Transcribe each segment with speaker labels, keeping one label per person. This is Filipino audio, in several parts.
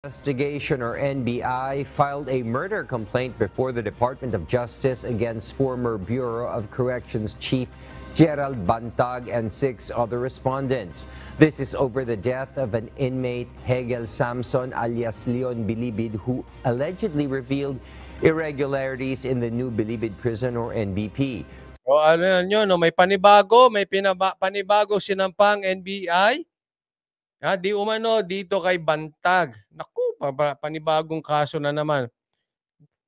Speaker 1: Investigation or NBI filed a murder complaint before the Department of Justice against former Bureau of Corrections Chief Gerald Bantag and 6 other respondents. This is over the death of an inmate, Hegel Samson alias Leon Bilibid, who allegedly revealed irregularities in the new Bilibid prison or NBP.
Speaker 2: O ano yun, no? May panibago sinampang NBI. Di umano dito kay Bantag. Naku, panibagong kaso na naman.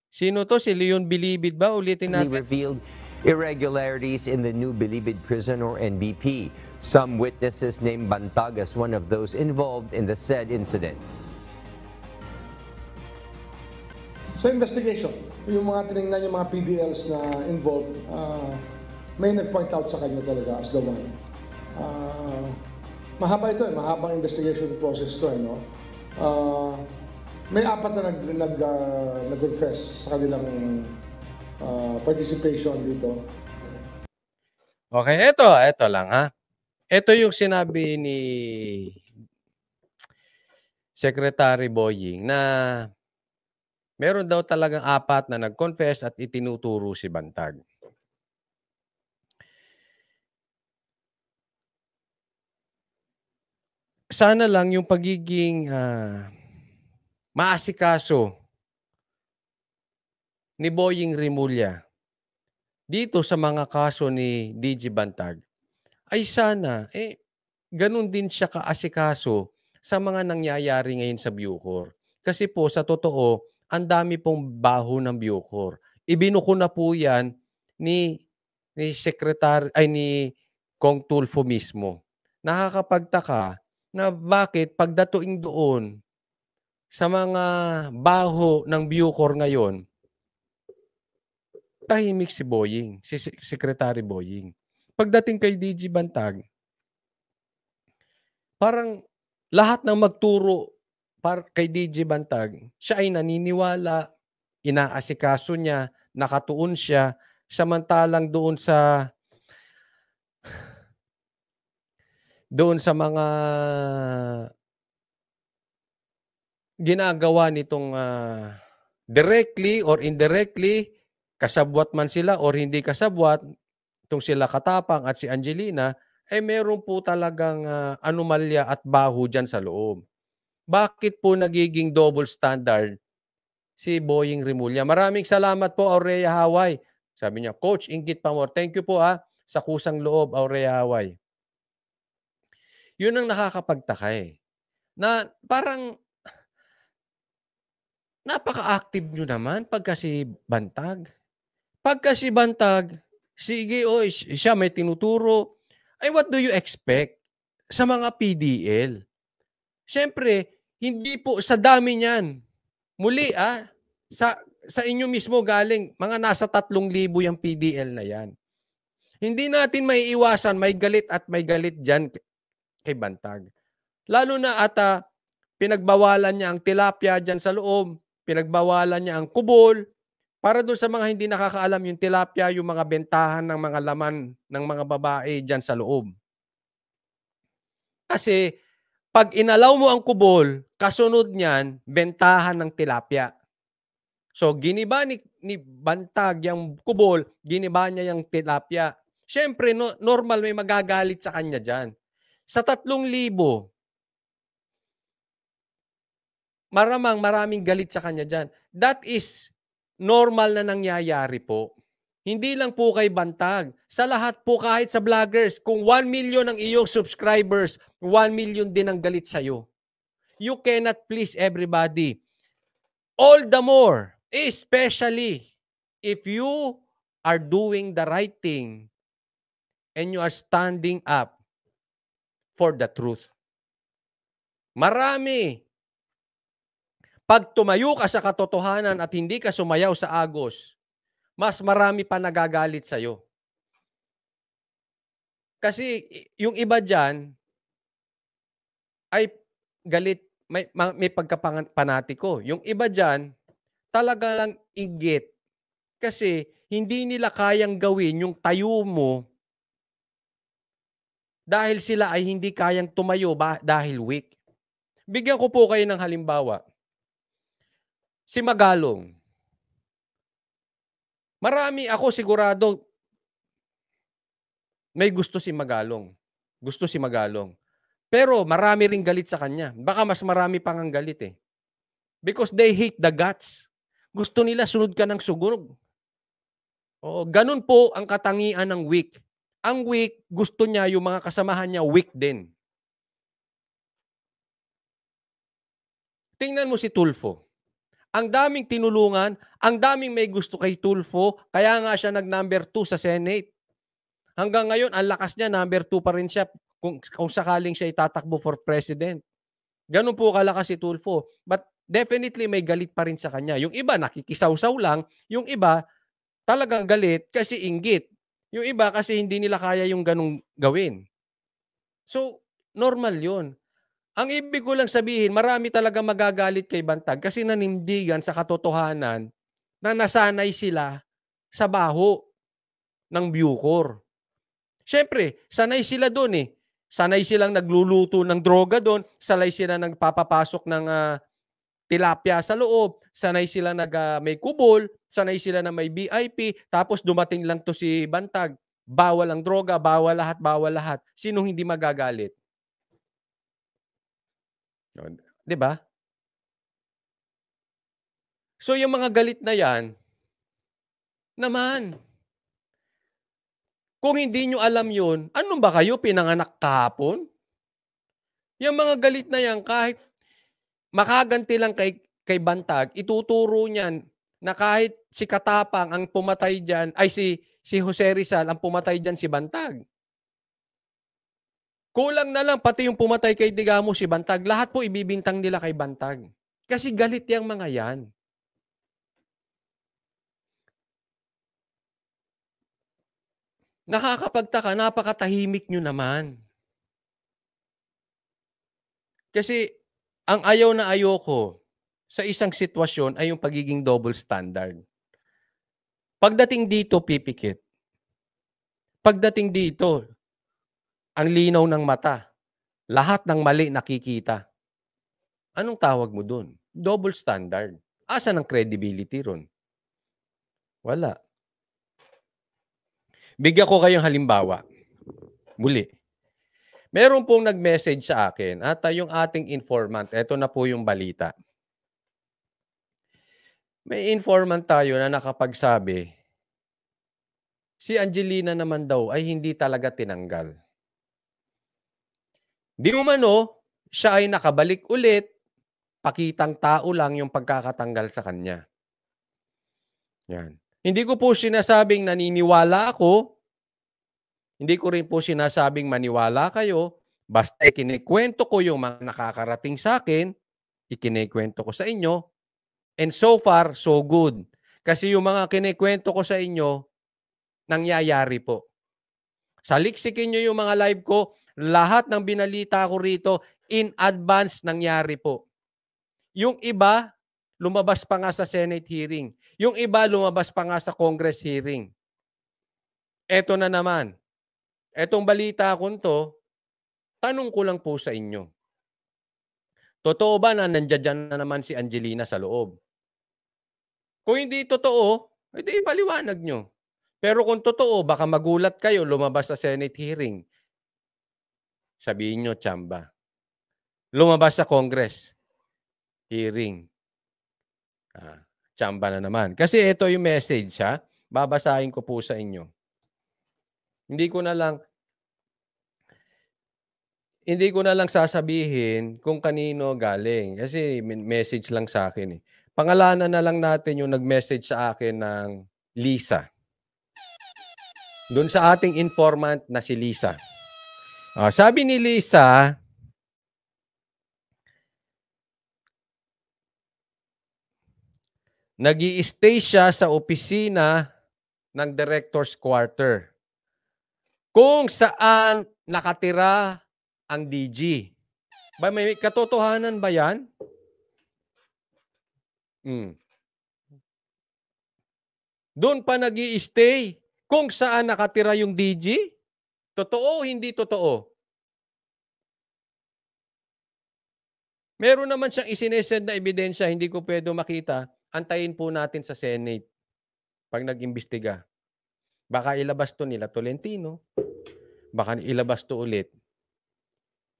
Speaker 2: Sino to? Si Leon Bilibid ba? Ulitin natin.
Speaker 1: Revealed irregularities in the new Bilibid prison or NBP. Some witnesses named Bantag as one of those involved in the said incident.
Speaker 3: So investigation, yung mga tinignan yung mga PDLs na involved, may nag-point out sa kanya talaga as the one. Mahaba ito mahabang investigation process to no? May 4 na nag-confess sa kanilang participation dito.
Speaker 2: Okay, ito lang ha. Ito yung sinabi ni Secretary Boying na meron daw talagang 4 na nag-confess at itinuturo si Bantag. Sana lang yung pagiging maasikaso ni Boying Rimulya dito sa mga kaso ni DG Bantag ay sana ganun din siya kaasikaso sa mga nangyayari ngayon sa Bucor. Kasi po sa totoo, ang dami pong baho ng Bucor. Ibinuko na po yan ni Kong Tulfo mismo. Nakakapagtaka na bakit pagdating doon sa mga baho ng Bucor ngayon, tahimik si Boying, si Secretary Boying. Pagdating kay DG Bantag, parang lahat ng magturo kay DG Bantag, siya ay naniniwala, inaasikaso niya, nakatuon siya, samantalang doon sa mga ginagawa nitong directly or indirectly, kasabwat man sila or hindi kasabwat, itong sila Katapang at si Angelina, meron po talagang anomalya at baho dyan sa loob. Bakit po nagiging double standard si Boying Rimulya? Maraming salamat po, Aurea Haway. Sabi niya, Coach, inggit pa more. Thank you po sa kusang loob, Aurea Haway. Yun ang nakakapagtaka na parang napaka-active nyo naman pagka si Bantag. Pagka si Bantag, sige, siya may tinuturo. What do you expect sa mga PDL? Siyempre, hindi po sa dami niyan. Muli, sa inyo mismo galing, mga nasa 3,000 yung PDL na yan. Hindi natin may iwasan, may galit at may galit dyan kay Bantag. Lalo na pinagbawalan niya ang tilapia dyan sa loob, pinagbawalan niya ang kubol. Para doon sa mga hindi nakakaalam, yung tilapia, yung mga bentahan ng mga laman ng mga babae dyan sa loob. Kasi pag inalaw mo ang kubol, kasunod niyan, bentahan ng tilapia. So, giniba ni Bantag yung kubol, giniba niya yung tilapia. Siyempre, normal may magagalit sa kanya dyan. Sa 3,000, maraming galit sa kanya dyan. That is normal na nangyayari po. Hindi lang po kay Bantag. Sa lahat po, kahit sa vloggers, kung 1 million ang iyong subscribers, 1 million din ang galit sa'yo. You cannot please everybody. All the more, especially if you are doing the right thing and you are standing up for the truth. Marami. Pag tumayo ka sa katotohanan at hindi ka sumayaw sa agos, mas marami pa nagagalit sa'yo. Kasi yung iba dyan ay galit, may pagkapanatiko. Yung iba dyan, talaga lang inggit. Kasi hindi nila kayang gawin yung tayo mo dahil sila ay hindi kayang tumayo dahil weak. Bigyan ko po kayo ng halimbawa. Si Magalong. Marami ako sigurado may gusto si Magalong. Gusto si Magalong. Pero marami ring galit sa kanya. Baka mas marami pang ang galit eh. Because they hate the guts. Gusto nila sunod ka ng sugunog. Oo, ganun po ang katangian ng weak. Ang weak, gusto niya yung mga kasamahan niya weak din. Tingnan mo si Tulfo. Ang daming tinulungan, ang daming may gusto kay Tulfo, kaya nga siya nag-number 2 sa Senate. Hanggang ngayon, ang lakas niya, number 2 pa rin siya kung sakaling siya itatakbo for president. Ganun po kalakas si Tulfo. But definitely may galit pa rin sa kanya. Yung iba nakikisawsaw lang, yung iba talagang galit kasi inggit. Yung iba kasi hindi nila kaya yung ganung gawin. So, normal yun. Ang ibig ko lang sabihin, marami talaga magagalit kay Bantag kasi nanindigan sa katotohanan na nasanay sila sa baho ng Bucor. Siyempre, sanay sila doon eh. Sanay silang nagluluto ng droga doon, sanay sila nagpapapasok ng tilapia sa loob, sanay sila may kubol, sanay sila na may VIP, tapos dumating lang to si Bantag. Bawal ang droga, bawal lahat, bawal lahat. Sinong hindi magagalit? 'Di ba? So yung mga galit na yan, naman, kung hindi nyo alam yun, ano ba kayo, pinanganak kahapon? Yung mga galit na yan, kahit makaganti lang kay Bantag, ituturo niyan na kahit si Katapang ang pumatay dyan, ay si Jose Rizal ang pumatay dyan si Bantag. Kulang na lang pati yung pumatay kay Digamo si Bantag. Lahat po ibibintang nila kay Bantag. Kasi galit yung mga yan. Nakakapagtaka, napakatahimik nyo naman. Kasi ang ayaw na ayaw ko sa isang sitwasyon ay yung pagiging double standard. Pagdating dito, pipikit. Pagdating dito, ang linaw ng mata. Lahat ng mali nakikita. Anong tawag mo dun? Double standard. Asan ang credibility ron? Wala. Bigyan ko kayong halimbawa. Muli. Meron pong nag-message sa akin at yung ating informant, eto na po yung balita. May informant tayo na nakapagsabi, si Angelina naman daw ay hindi talaga tinanggal. Di umano, siya ay nakabalik ulit, pakitang tao lang yung pagkakatanggal sa kanya. Yan. Hindi ko po sinasabing naniniwala ako, hindi ko rin po sinasabing maniwala kayo, basta ikinikwento ko yung mga nakakarating sa akin, ikinikwento ko sa inyo, and so far, so good. Kasi yung mga kinikwento ko sa inyo, nangyayari po. Saliksikin nyo yung mga live ko, lahat ng binalita ko rito, in advance nangyari po. Yung iba, lumabas pa nga sa Senate hearing. Yung iba, lumabas pa nga sa Congress hearing. Eto na naman. Etong balita ko to, tanong ko lang po sa inyo. Totoo ba na nandiyan na naman si Angelina sa loob? Kung hindi totoo, edi ipaliwanag nyo. Pero kung totoo, baka magulat kayo, lumabas sa Senate hearing. Sabihin nyo, tsamba. Lumabas sa Congress hearing. Tsamba na naman. Kasi ito yung message, ha? Babasahin ko po sa inyo. Hindi ko na lang sasabihin kung kanino galing. Kasi message lang sa akin eh. Pangalanan na lang natin yung nag-message sa akin ng Lisa. Doon sa ating informant na si Lisa. Sabi ni Lisa, nag-i-stay siya sa opisina ng Director's Quarter kung saan nakatira ang DG. Ba, may katotohanan ba yan? Doon pa nag-i-stay kung saan nakatira yung DG? Totoo o hindi totoo? Meron naman siyang isinesend na ebidensya, hindi ko pwede makita. antayin po natin sa Senate pag nag-imbestiga. Baka ilabas to nila Tolentino. Baka ilabas to ulit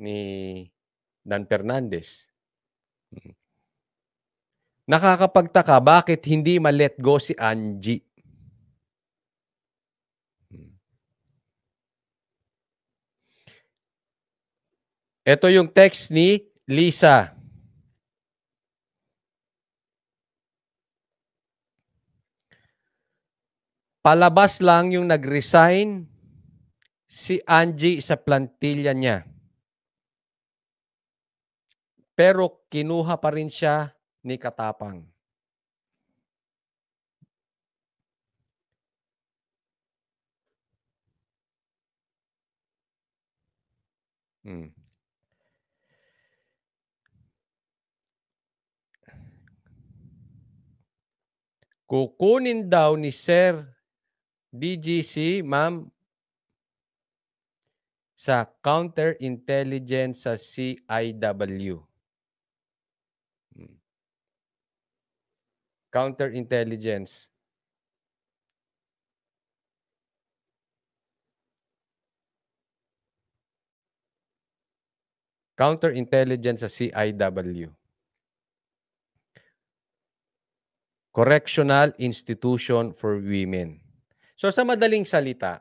Speaker 2: ni Dan Fernandez. Nakakapagtaka bakit hindi ma-let go si Angie. Ito yung text ni Lisa. Palabas lang yung nag-resign si Angie sa plantilla niya. Pero kinuha pa rin siya ni Katapang. Kukunin daw ni Sir DGC, ma'am, sa counterintelligence sa CIW. Counterintelligence. Counterintelligence sa CIW. Correctional Institution for Women. So sa madaling salita,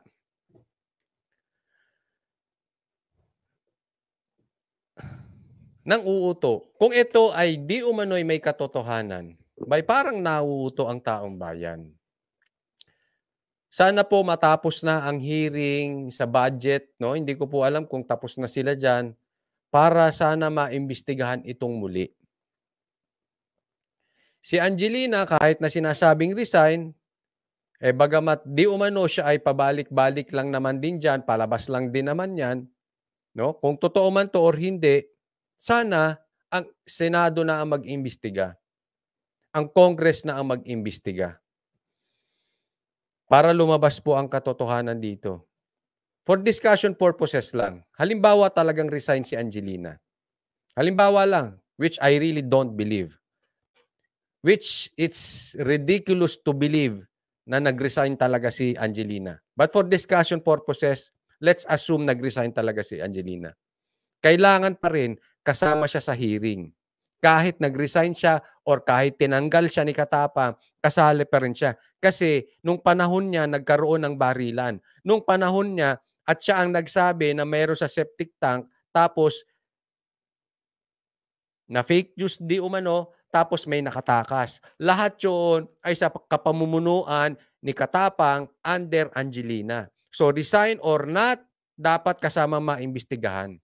Speaker 2: nang uuto, kung ito ay di umano'y may katotohanan, parang nauuto ang taong bayan. Sana po matapos na ang hearing sa budget, no? Hindi ko po alam kung tapos na sila dyan, para sana maimbestigahan itong muli. Si Angelina, kahit na sinasabing resign, bagamat di umano siya ay pabalik-balik lang naman din dyan, palabas lang din naman yan, no? Kung totoo man to or hindi, sana ang Senado na ang mag-imbestiga. Ang Congress na ang mag-imbestiga. Para lumabas po ang katotohanan dito. For discussion purposes lang. Halimbawa talagang resign si Angelina. Halimbawa lang, which I really don't believe. Which it's ridiculous to believe na nag-resign talaga si Angelina. But for discussion purposes, let's assume nag-resign talaga si Angelina. Kailangan pa rin kasama siya sa hearing. Kahit nag-resign siya or kahit tinanggal siya ni Katapang, kasali pa rin siya. Kasi nung panahon niya, nagkaroon ng barilan. Nung panahon niya, at siya ang nagsabi na mayroon sa septic tank, tapos na fake news di umano, tapos may nakatakas. Lahat yun ay sa kapamumunuan ni Katapang under Angelina. So resign or not, dapat kasama maimbestigahan.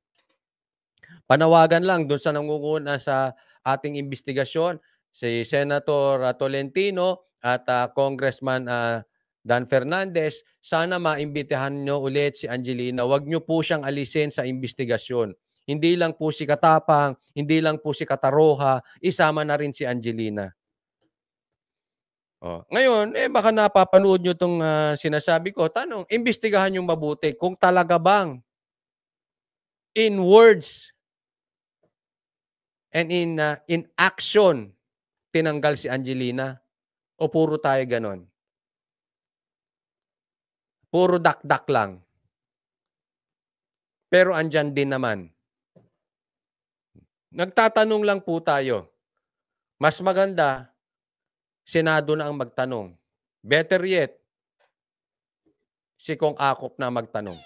Speaker 2: Panawagan lang doon sa nangunguna sa ating investigasyon, si Senator Tolentino at Congressman Dan Fernandez, sana maimbitahan nyo ulit si Angelina. Huwag nyo po siyang alisin sa investigasyon. Hindi lang po si Katapang, hindi lang po si Kataroha, isama na rin si Angelina. Ngayon, baka napapanood nyo itong sinasabi ko. Tanong, imbestigahan nyo mabuti kung talaga bang in words and in action tinanggal si Angelina o puro tayo ganon? Puro dak-dak lang. Pero andyan din naman. Nagtatanong lang po tayo. Mas maganda, Senado na ang magtanong. Better yet, si Kong Akop na magtanong.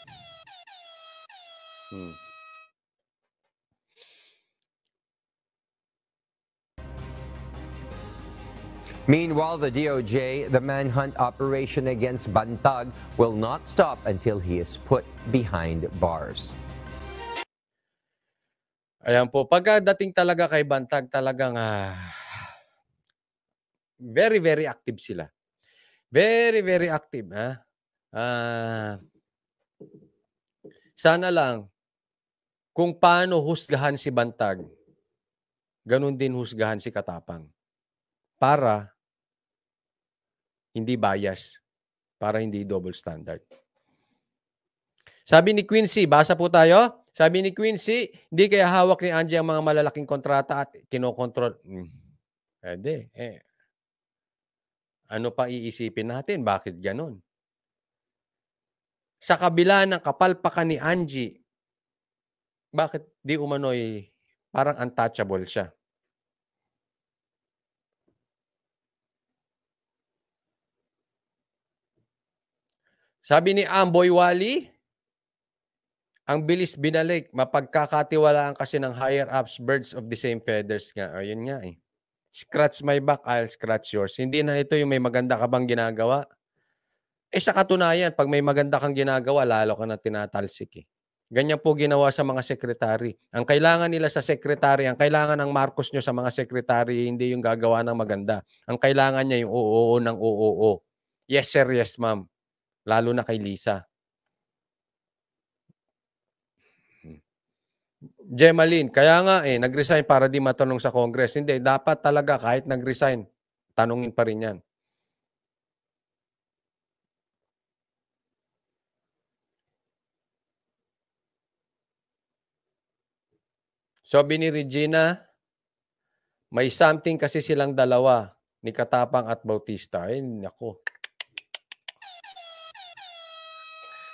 Speaker 1: Meanwhile, the DOJ, the manhunt operation against Bantag will not stop until he is put behind bars.
Speaker 2: Ayan po, pagdating talaga kay Bantag, talagang very, very active sila. Very, very active. Sana lang, kung paano husgahan si Bantag, ganun din husgahan si Katapang. Para hindi bias, para hindi double standard. Sabi ni Quincy, basa po tayo. Sabi ni Quincy, hindi kaya hawak ni Angie ang mga malalaking kontrata at kinokontrol. Pwede. Ano pa iisipin natin? Bakit ganon? Sa kabila ng kapalpakan ni Angie, bakit di umano'y parang untouchable siya? Sabi ni Amboy Wally, ang bilis binalik, mapagkakatiwalaan kasi ng higher ups, birds of the same feathers nga. Ayun nga eh. Scratch my back, I'll scratch yours. Hindi na ito yung may maganda ka bang ginagawa. Sa katunayan, pag may maganda kang ginagawa, lalo ka na tinatalsik eh. Ganyan po ginawa sa mga sekretary. Ang kailangan nila sa sekretary, ang kailangan ng Marcos nyo sa mga sekretary, hindi yung gagawa ng maganda. Ang kailangan niya yung oo ng oo. Yes sir, yes ma'am. Lalo na kay Lisa. Gemaline, kaya nga nag-resign para di matanong sa Congress. Hindi, dapat talaga kahit nag-resign, tanungin pa rin yan. Sabi ni Regina, may something kasi silang dalawa, ni Katapang at Bautista. Ay, nako.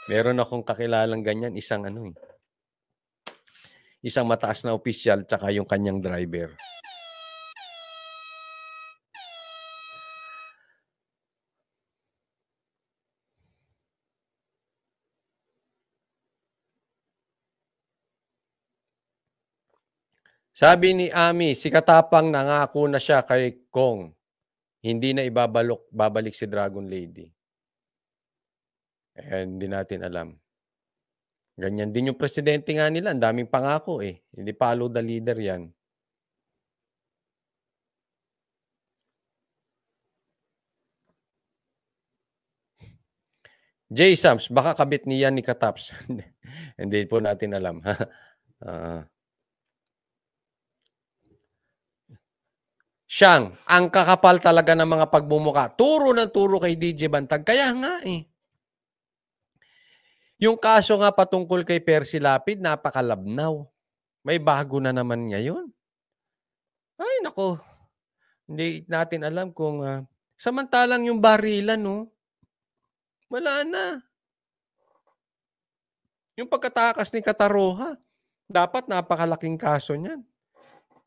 Speaker 2: Meron akong kakilalang ganyan, isang isang mataas na opisyal tsaka yung kanyang driver. Sabi ni Ami, si Katapang nangako na siya kay Kong. Hindi na babalik si Dragon Lady. Hindi natin alam. Ganyan din yung presidente nga nila. Ang daming pangako eh. Hindi follow the leader yan. J. Sams, baka kabit niya ni Kataps. Hindi po natin alam. Siyang, ang kakapal talaga ng mga pagbumuka. Turo ng turo kay DJ Bantag. Kaya nga eh. Yung kaso nga patungkol kay Percy Lapid, napakalabnaw. May bago na naman ngayon. Ay, nako. Hindi natin alam kung... samantalang yung barilan, no? Wala na. Yung pagkatakas ni Kataroha, dapat napakalaking kaso niyan.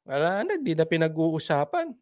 Speaker 2: Wala na, di na pinag-uusapan.